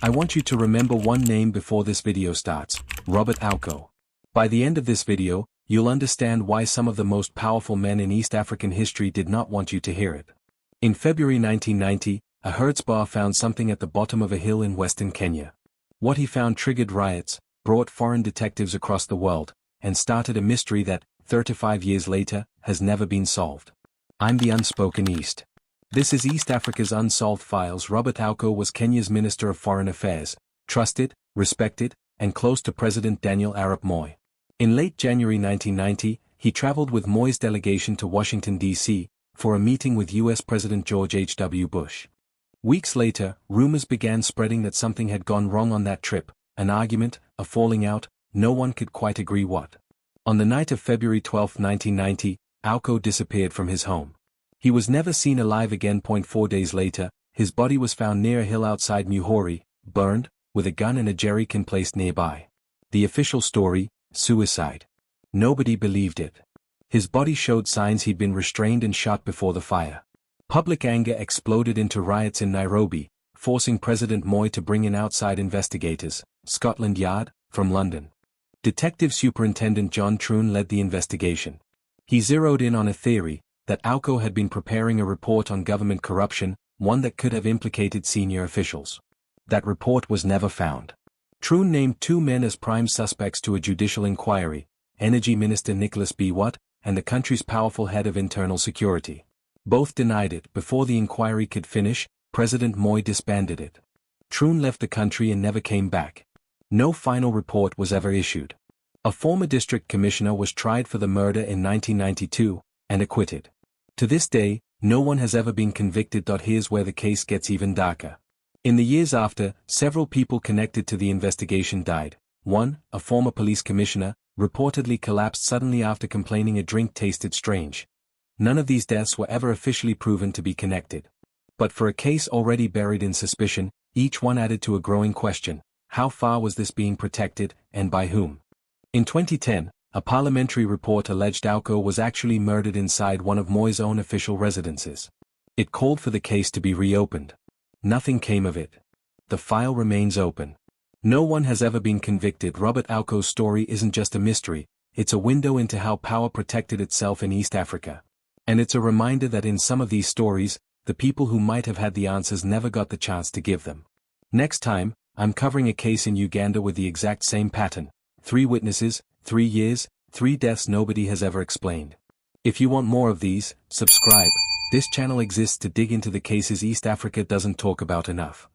I want you to remember one name before this video starts, Robert Ouko. By the end of this video, you'll understand why some of the most powerful men in East African history did not want you to hear it. In February 1990, a herdsbar found something at the bottom of a hill in western Kenya. What he found triggered riots, brought foreign detectives across the world, and started a mystery that, 35 years later, has never been solved. I'm the Unspoken East. This is East Africa's Unsolved Files. Robert Ouko was Kenya's Minister of Foreign Affairs, trusted, respected, and close to President Daniel Arap Moi. In late January 1990, he traveled with Moi's delegation to Washington, D.C., for a meeting with U.S. President George H.W. Bush. Weeks later, rumors began spreading that something had gone wrong on that trip, an argument, a falling out, no one could quite agree what. On the night of February 12, 1990, Ouko disappeared from his home. He was never seen alive again. 4 days later, his body was found near a hill outside Muhoroni, burned, with a gun and a jerrycan placed nearby. The official story, suicide. Nobody believed it. His body showed signs he'd been restrained and shot before the fire. Public anger exploded into riots in Nairobi, forcing President Moi to bring in outside investigators, Scotland Yard, from London. Detective Superintendent John Troon led the investigation. He zeroed in on a theory, that Ouko had been preparing a report on government corruption, one that could have implicated senior officials. That report was never found. Troon named 2 men as prime suspects to a judicial inquiry, Energy Minister Nicholas B. Watt, and the country's powerful head of internal security. Both denied it. Before the inquiry could finish, President Moi disbanded it. Troon left the country and never came back. No final report was ever issued. A former district commissioner was tried for the murder in 1992, and acquitted. To this day, no one has ever been convicted. Here's where the case gets even darker. In the years after, several people connected to the investigation died. One, a former police commissioner, reportedly collapsed suddenly after complaining a drink tasted strange. None of these deaths were ever officially proven to be connected. But for a case already buried in suspicion, each one added to a growing question: how far was this being protected, and by whom? In 2010, a parliamentary report alleged Ouko was actually murdered inside one of Moi's own official residences. It called for the case to be reopened. Nothing came of it. The file remains open. No one has ever been convicted. Robert Ouko's story isn't just a mystery, it's a window into how power protected itself in East Africa. And it's a reminder that in some of these stories, the people who might have had the answers never got the chance to give them. Next time, I'm covering a case in Uganda with the exact same pattern. 3 witnesses, 3 years, 3 deaths nobody has ever explained. If you want more of these, subscribe. This channel exists to dig into the cases East Africa doesn't talk about enough.